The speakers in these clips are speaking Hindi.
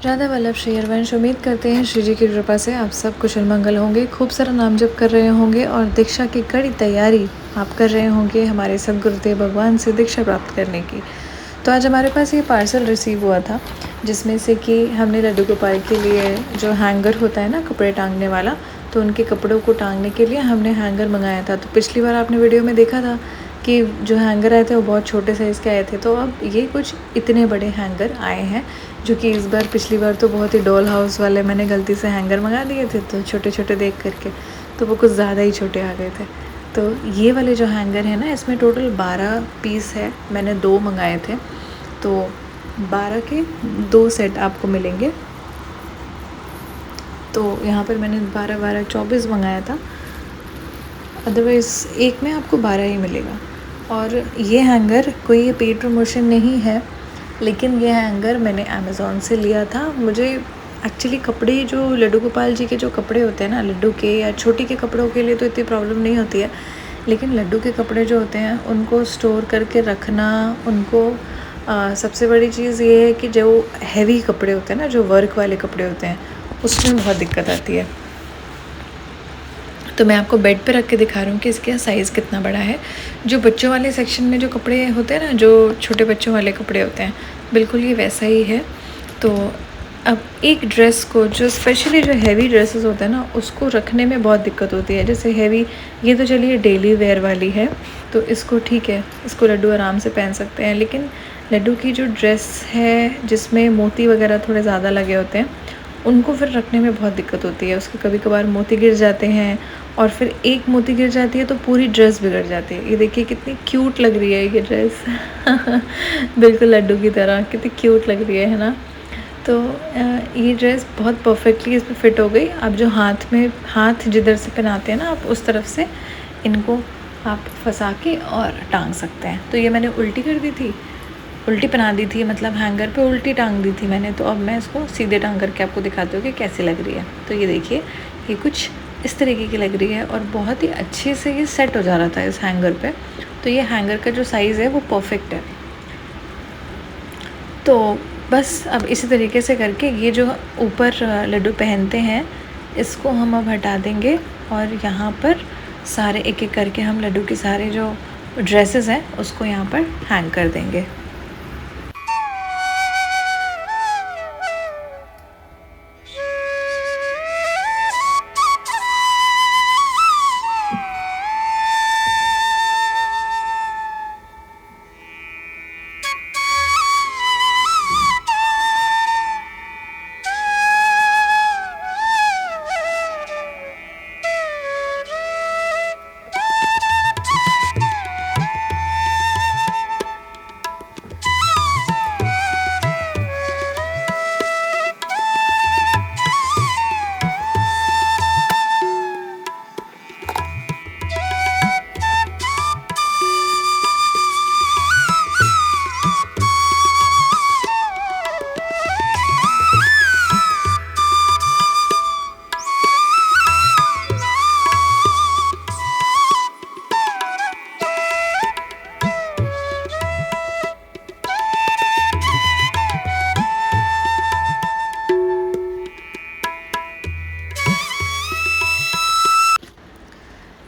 राधा वल्लभ श्री हरवंश। उम्मीद करते हैं श्री जी की कृपा से आप सब कुशल मंगल होंगे, खूब सारा नाम जप कर रहे होंगे और दीक्षा की कड़ी तैयारी आप कर रहे होंगे हमारे सदगुरुदेव भगवान से दीक्षा प्राप्त करने की। तो आज हमारे पास ये पार्सल रिसीव हुआ था, जिसमें से कि हमने लड्डू गोपाल के लिए जो हैंगर होता है ना कपड़े टांगने वाला, तो उनके कपड़ों को टांगने के लिए हमने हैंगर मंगाया था। तो पिछली बार आपने वीडियो में देखा था कि जो हैंगर आए थे वो बहुत छोटे साइज़ के आए थे, तो अब ये कुछ इतने बड़े हैंगर आए हैं, जो कि इस बार पिछली बार तो बहुत ही डॉल हाउस वाले मैंने गलती से हैंगर मंगा दिए थे, तो छोटे छोटे देख करके तो वो कुछ ज़्यादा ही छोटे आ गए थे। तो ये वाले जो हैंगर है ना, इसमें टोटल 12 पीस है, मैंने 2 मंगाए थे, तो 12 के 2 सेट आपको मिलेंगे। तो यहाँ पर मैंने 12 24 मंगाया था, अदरवाइज़ एक में आपको 12 ही मिलेगा। और ये हैंगर कोई पेड प्रमोशन नहीं है, लेकिन ये हैंगर मैंने अमेज़ॉन से लिया था। मुझे एक्चुअली कपड़े जो लड्डू गोपाल जी के जो कपड़े होते हैं ना, लड्डू के या छोटी के कपड़ों के लिए तो इतनी प्रॉब्लम नहीं होती है, लेकिन लड्डू के कपड़े जो होते हैं उनको स्टोर करके रखना, उनको सबसे बड़ी चीज़ ये है कि जो हैवी कपड़े होते हैं ना, जो वर्क वाले कपड़े होते हैं, उसमें बहुत दिक्कत आती है। तो मैं आपको बेड पे रख के दिखा रही हूँ कि इसका साइज़ कितना बड़ा है। जो बच्चों वाले सेक्शन में जो कपड़े होते हैं ना, जो छोटे बच्चों वाले कपड़े होते हैं, बिल्कुल ये वैसा ही है। तो अब एक ड्रेस को, जो स्पेशली जो हैवी ड्रेसेस होते हैं ना, उसको रखने में बहुत दिक्कत होती है। जैसे हैवी, ये तो चलिए डेली वेयर वाली है, तो इसको ठीक है, इसको लड्डू आराम से पहन सकते हैं। लेकिन लड्डू की जो ड्रेस है जिसमें मोती वगैरह थोड़े ज़्यादा लगे होते हैं, उनको फिर रखने में बहुत दिक्कत होती है। उसके कभी कभार मोती गिर जाते हैं, और फिर एक मोती गिर जाती है तो पूरी ड्रेस बिगड़ जाती है। ये देखिए कितनी क्यूट लग रही है ये ड्रेस बिल्कुल लड्डू की तरह कितनी क्यूट लग रही है ना। तो ये ड्रेस बहुत परफेक्टली इस पर फिट हो गई। आप जो हाथ जिधर से पहनाते हैं ना, आप उस तरफ से इनको आप फंसा के और टांग सकते हैं। तो ये मैंने उल्टी कर दी थी, उल्टी पहना दी थी, मतलब हैंगर पे उल्टी टांग दी थी मैंने। तो अब मैं इसको सीधे टांग करके आपको दिखाती हूँ कि कैसी लग रही है। तो ये देखिए, ये कुछ इस तरीके की लग रही है और बहुत ही अच्छे से ये सेट हो जा रहा था इस हैंगर पे। तो ये हैंगर का जो साइज़ है वो परफेक्ट है। तो बस अब इसी तरीके से करके ये जो ऊपर लड्डू पहनते हैं, इसको हम अब हटा देंगे, और यहाँ पर सारे एक एक करके हम लड्डू के सारे जो ड्रेसेस हैं उसको यहाँ पर हैंग कर देंगे।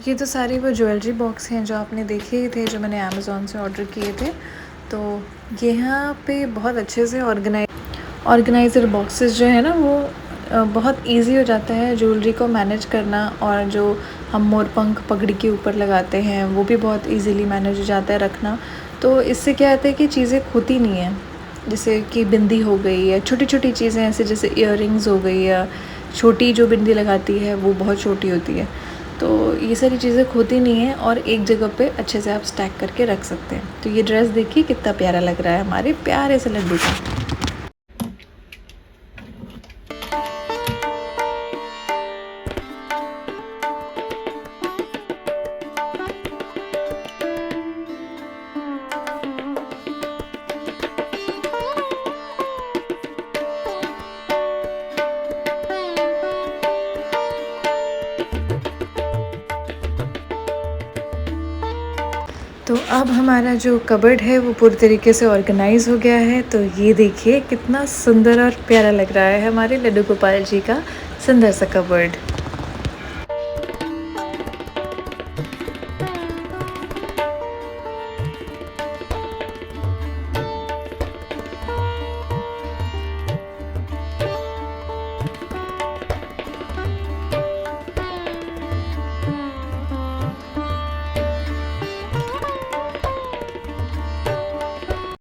ये तो सारे वो ज्वेलरी बॉक्स हैं जो आपने देखे ही थे, जो मैंने अमेज़ॉन से ऑर्डर किए थे। तो यहाँ पे बहुत अच्छे से ऑर्गेनाइज़र बॉक्सेस जो है ना, वो बहुत इजी हो जाता है ज्वेलरी को मैनेज करना। और जो हम मोरपंख पगड़ी के ऊपर लगाते हैं वो भी बहुत इजीली मैनेज हो जाता है रखना। तो इससे क्या होता है कि चीज़ें खोती नहीं हैं, जैसे कि बिंदी हो गई या छोटी छोटी चीज़ें ऐसे जैसे इयररिंग्स हो गई, या छोटी जो बिंदी लगाती है वो बहुत छोटी होती है। तो ये सारी चीज़ें खोती नहीं हैं और एक जगह पे अच्छे से आप स्टैक करके रख सकते हैं। तो ये ड्रेस देखिए कितना प्यारा लग रहा है हमारे प्यारे से लड्डू का। तो अब हमारा जो कबर्ड है वो पूरी तरीके से ऑर्गेनाइज़ हो गया है। तो ये देखिए कितना सुंदर और प्यारा लग रहा है हमारे लड्डू गोपाल जी का सुंदर सा कबर्ड।